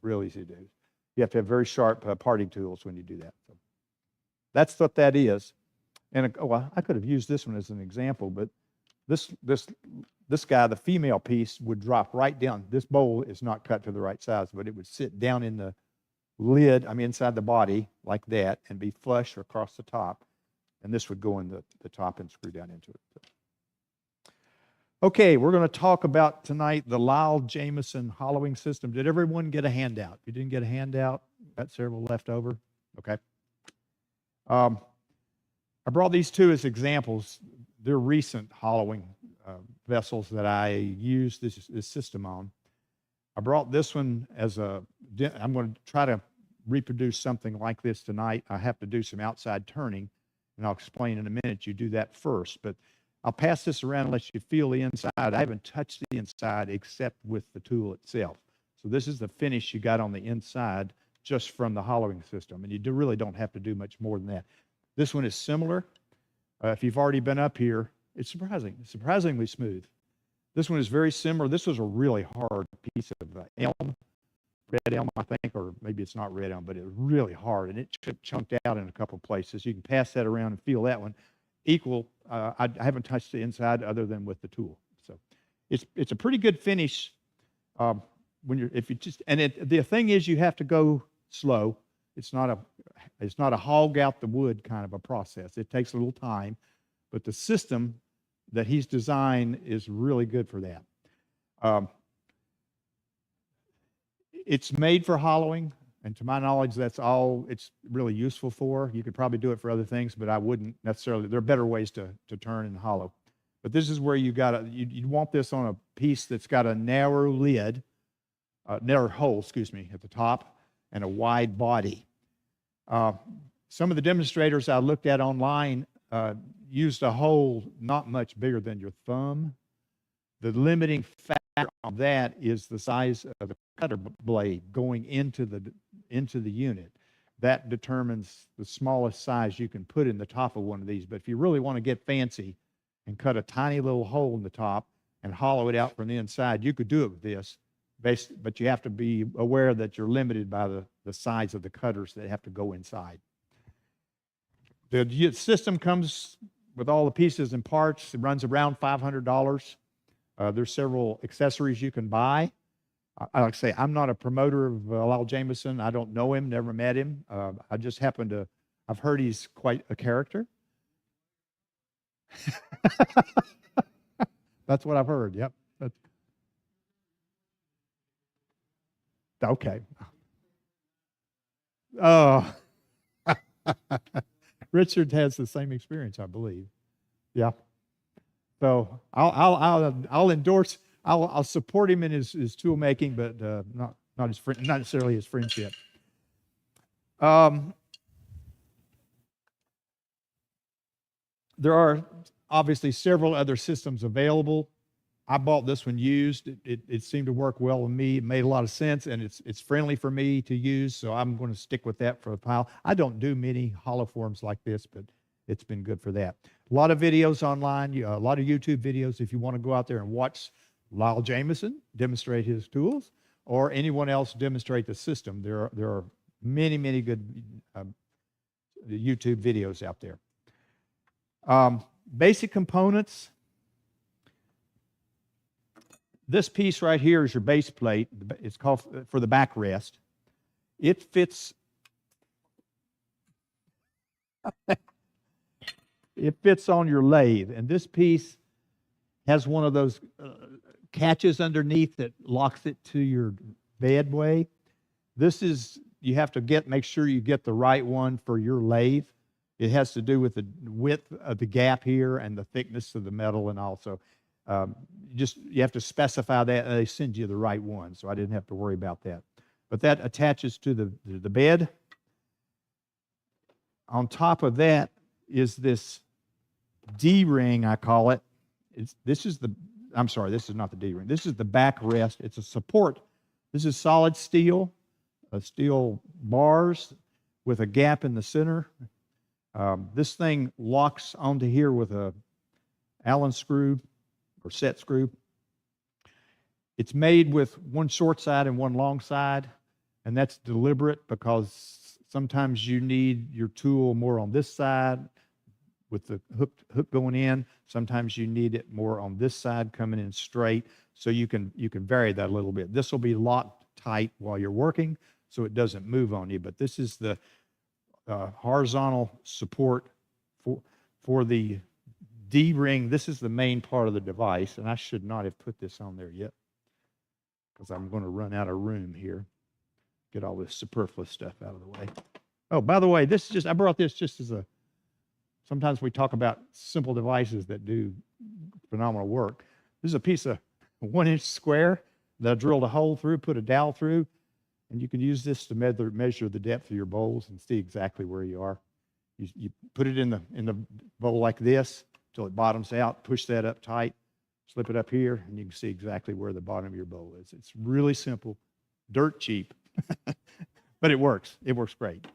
Real easy to do. You have to have very sharp parting tools when you do that. So that's what that is. And I could have used this one as an example, but this guy, the female piece, would drop right down. This bowl is not cut to the right size, but it would sit down in the lid, inside the body like that, and be flush across the top. And this would go in the top and screw down into it. Okay, we're going to talk about tonight the Lyle Jamieson hollowing system. Did everyone get a handout? If you didn't get a handout, got several left over. Okay. I brought these two as examples. They're recent hollowing vessels that I used this system on. I brought this one as I'm going to try to reproduce something like this tonight. I have to do some outside turning, and I'll explain in a minute. You do that first, but I'll pass this around and let you feel the inside. I haven't touched the inside except with the tool itself. So this is the finish you got on the inside just from the hollowing system, and you really don't have to do much more than that. This one is similar. If you've already been up here, it's surprisingly smooth. This one is very similar. This was a really hard piece of elm, red elm, I think, or maybe it's not red elm, but it was really hard, and it chunked out in a couple of places. You can pass that around and feel that one. Equal. I haven't touched the inside other than with the tool, so it's a pretty good finish. The thing is, you have to go slow. It's not a hog out the wood kind of a process. It takes a little time, but the system that he's designed is really good for that. It's made for hollowing. And to my knowledge, that's all it's really useful for. You could probably do it for other things, but I wouldn't necessarily. There are better ways to turn and hollow. But this is where you want this on a piece that's got a narrow lid, narrow hole, at the top, and a wide body. Some of the demonstrators I looked at online used a hole not much bigger than your thumb. The limiting factor on that is the size of the cutter blade going into the unit. That determines the smallest size you can put in the top of one of these. But if you really want to get fancy and cut a tiny little hole in the top and hollow it out from the inside, you could do it with this. But you have to be aware that you're limited by the size of the cutters that have to go inside. The system comes with all the pieces and parts. It runs around $500. There's several accessories you can buy. Like I say, I'm not a promoter of Lyle Jamieson. I don't know him, never met him. I just happen to, I've heard he's quite a character. That's what I've heard, yep. Okay. Oh, Richard has the same experience, I believe. Yeah. So I'll endorse. I'll support him in his tool making, but not necessarily his friendship. There are obviously several other systems available. I bought this one used. It seemed to work well with me. It made a lot of sense, and it's friendly for me to use, so I'm going to stick with that for a while. I don't do many hollow forms like this, but it's been good for that. A lot of videos online, a lot of YouTube videos if you want to go out there and watch Lyle Jamieson demonstrate his tools or anyone else demonstrate the system. There are many, many good YouTube videos out there. Basic components. This piece right here is your base plate. It's called for the backrest. It fits. It fits on your lathe, and this piece has one of those catches underneath that locks it to your bedway. This is, you have to make sure you get the right one for your lathe. It has to do with the width of the gap here and the thickness of the metal, and also you have to specify that, and they send you the right one, so I didn't have to worry about that. But that attaches to the bed. On top of that is this D-ring, I call it. This is not the D-ring. This is the backrest. It's a support. This is solid steel, steel bars with a gap in the center. This thing locks onto here with a Allen screw or set screw. It's made with one short side and one long side. And that's deliberate because sometimes you need your tool more on this side with the hook going in. Sometimes you need it more on this side coming in straight. So you can vary that a little bit. This will be locked tight while you're working so it doesn't move on you. But this is the horizontal support for the D-ring. This is the main part of the device, and I should not have put this on there yet because I'm going to run out of room here. Get all this superfluous stuff out of the way. Oh, by the way, this is just, I brought this just as a, sometimes we talk about simple devices that do phenomenal work. This is a piece of 1-inch square that I drilled a hole through, put a dowel through, and you can use this to measure the depth of your bowls and see exactly where you are. You put it in the bowl like this till it bottoms out, push that up tight, slip it up here, and you can see exactly where the bottom of your bowl is. It's really simple, dirt cheap, but it works. It works great.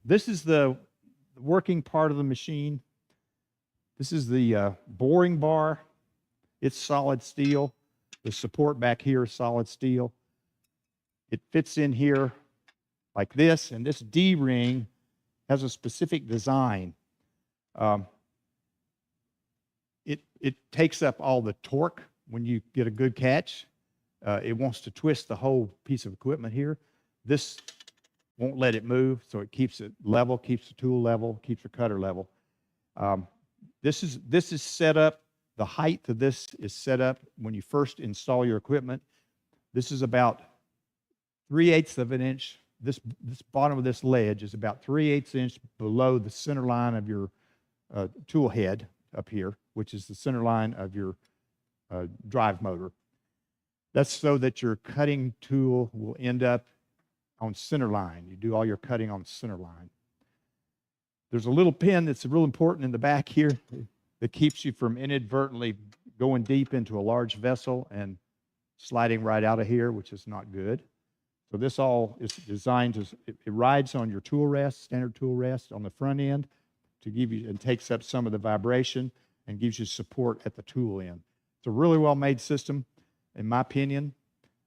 This is the working part of the machine. This is the boring bar. It's solid steel. The support back here is solid steel. It fits in here like this, and this D-ring has a specific design. It takes up all the torque when you get a good catch. It wants to twist the whole piece of equipment here. This won't let it move, so it keeps it level, keeps the tool level, keeps the cutter level. This is set up. The height of this is set up when you first install your equipment. This is about 3/8 of an inch. This bottom of this ledge is about 3/8 inch below the center line of your tool head up here, which is the center line of your drive motor. That's so that your cutting tool will end up on center line. You do all your cutting on center line. There's a little pin that's real important in the back here that keeps you from inadvertently going deep into a large vessel and sliding right out of here, which is not good. So this all is designed to, it rides on your tool rest, standard tool rest on the front end to give you, and takes up some of the vibration and gives you support at the tool end. It's a really well-made system, in my opinion.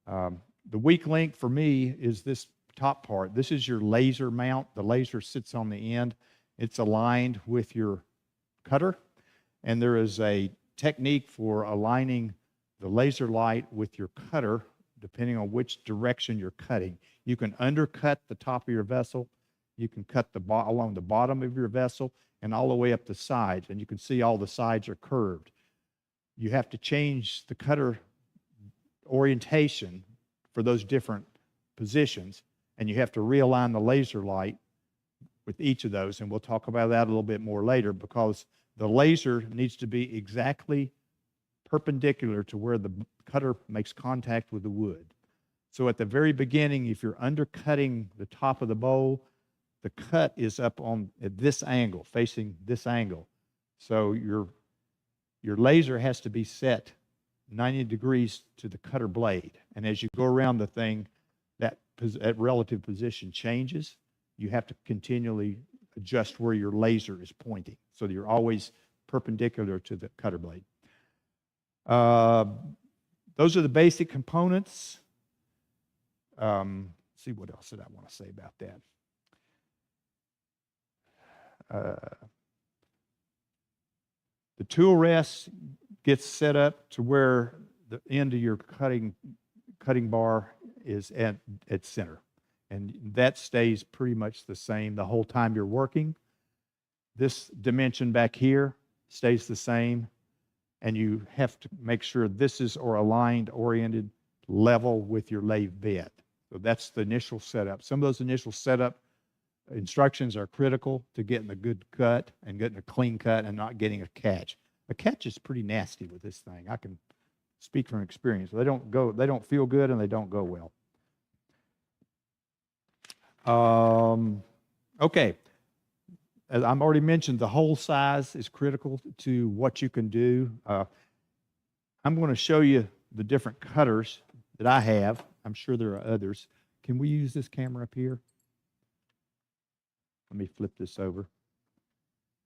The weak link for me is this top part. This is your laser mount. The laser sits on the end. It's aligned with your cutter, and there is a technique for aligning the laser light with your cutter depending on which direction you're cutting. You can undercut the top of your vessel. You can cut along the bottom of your vessel and all the way up the sides, and you can see all the sides are curved. You have to change the cutter orientation for those different positions, and you have to realign the laser light with each of those, and we'll talk about that a little bit more later, because the laser needs to be exactly perpendicular to where the cutter makes contact with the wood. So at the very beginning, if you're undercutting the top of the bowl, the cut is up at this angle, facing this angle. So your laser has to be set 90 degrees to the cutter blade. And as you go around the thing, that relative position changes. You have to continually adjust where your laser is pointing so that you're always perpendicular to the cutter blade. Those are the basic components. See, what else did I want to say about that? The tool rest gets set up to where the end of your cutting bar is at center. And that stays pretty much the same the whole time you're working. This dimension back here stays the same. And you have to make sure this is aligned, oriented, level with your lathe bed. So that's the initial setup. Some of those initial setup instructions are critical to getting a good cut and getting a clean cut and not getting a catch. A catch is pretty nasty with this thing. I can speak from experience. They don't feel good and they don't go well. Okay. As I've already mentioned, the hole size is critical to what you can do. I'm going to show you the different cutters that I have. I'm sure there are others. Can we use this camera up here? Let me flip this over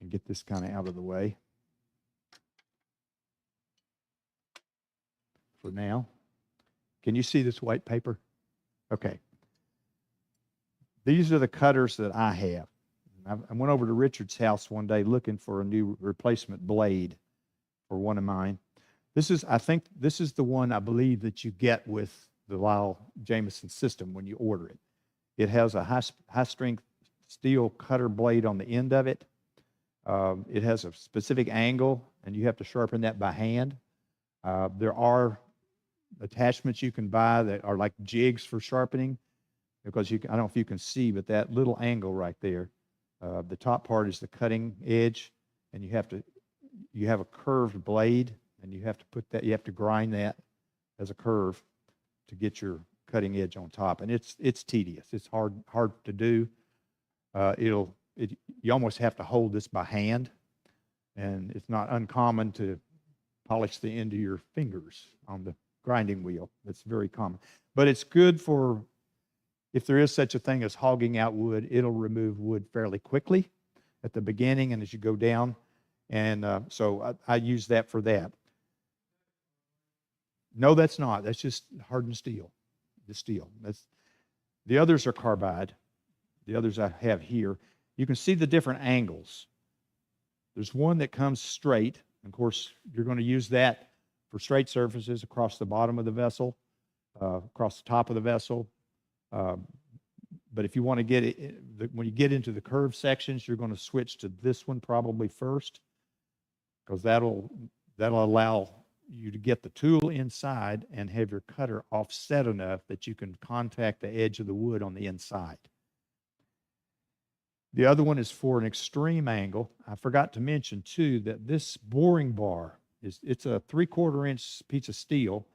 and get this kind of out of the way for now. Can you see this white paper? Okay. These are the cutters that I have. I went over to Richard's house one day looking for a new replacement blade for one of mine. I think this is the one I believe that you get with the Lyle Jamieson system when you order it. It has a high strength steel cutter blade on the end of it. It has a specific angle, and you have to sharpen that by hand. There are attachments you can buy that are like jigs for sharpening, because I don't know if you can see, but that little angle right there, the top part is the cutting edge, and you have a curved blade, and you have to grind that as a curve to get your cutting edge on top, and it's tedious. It's hard to do. You almost have to hold this by hand, and it's not uncommon to polish the end of your fingers on the grinding wheel. It's very common, but it's good for, if there is such a thing as hogging out wood. It'll remove wood fairly quickly at the beginning and as you go down, and so I use that for that. No, that's not. That's just hardened steel. The steel. The others are carbide. The others I have here. You can see the different angles. There's one that comes straight. Of course, you're going to use that for straight surfaces across the bottom of the vessel, across the top of the vessel. But if you want to get it, when you get into the curved sections, you're going to switch to this one probably first, because that'll allow you to get the tool inside and have your cutter offset enough that you can contact the edge of the wood on the inside. The other one is for an extreme angle. I forgot to mention too that this boring bar it's a 3/4 inch piece of steel.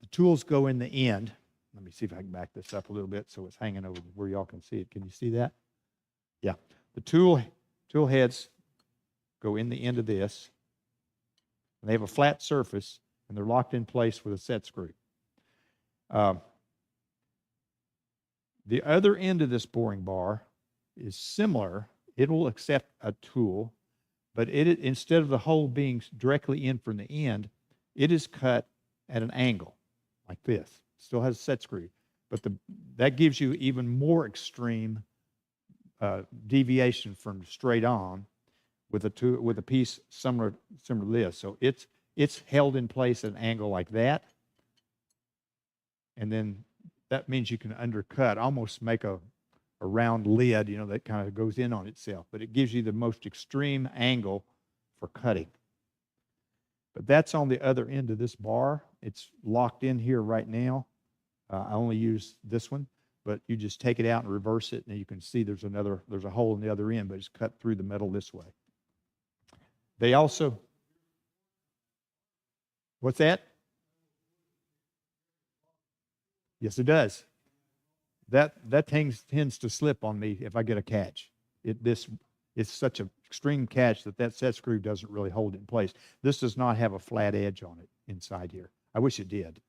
The tools go in the end. Let me see if I can back this up a little bit so it's hanging over where y'all can see it. Can you see that? Yeah. The tool heads go in the end of this. And they have a flat surface, and they're locked in place with a set screw. The other end of this boring bar is similar. It will accept a tool, but instead of the hole being directly in from the end, it is cut at an angle like this. Still has a set screw, but that gives you even more extreme deviation from straight on with a piece similar to this. So it's held in place at an angle like that, and then that means you can undercut, almost make a round lid, that kind of goes in on itself, but it gives you the most extreme angle for cutting. But that's on the other end of this bar. It's locked in here right now. I only use this one, but you just take it out and reverse it, and you can see there's a hole in the other end, but it's cut through the metal this way. They also, what's that? Yes, it does. That tends to slip on me if I get a catch. It's such an extreme catch that set screw doesn't really hold it in place. This does not have a flat edge on it inside here. I wish it did.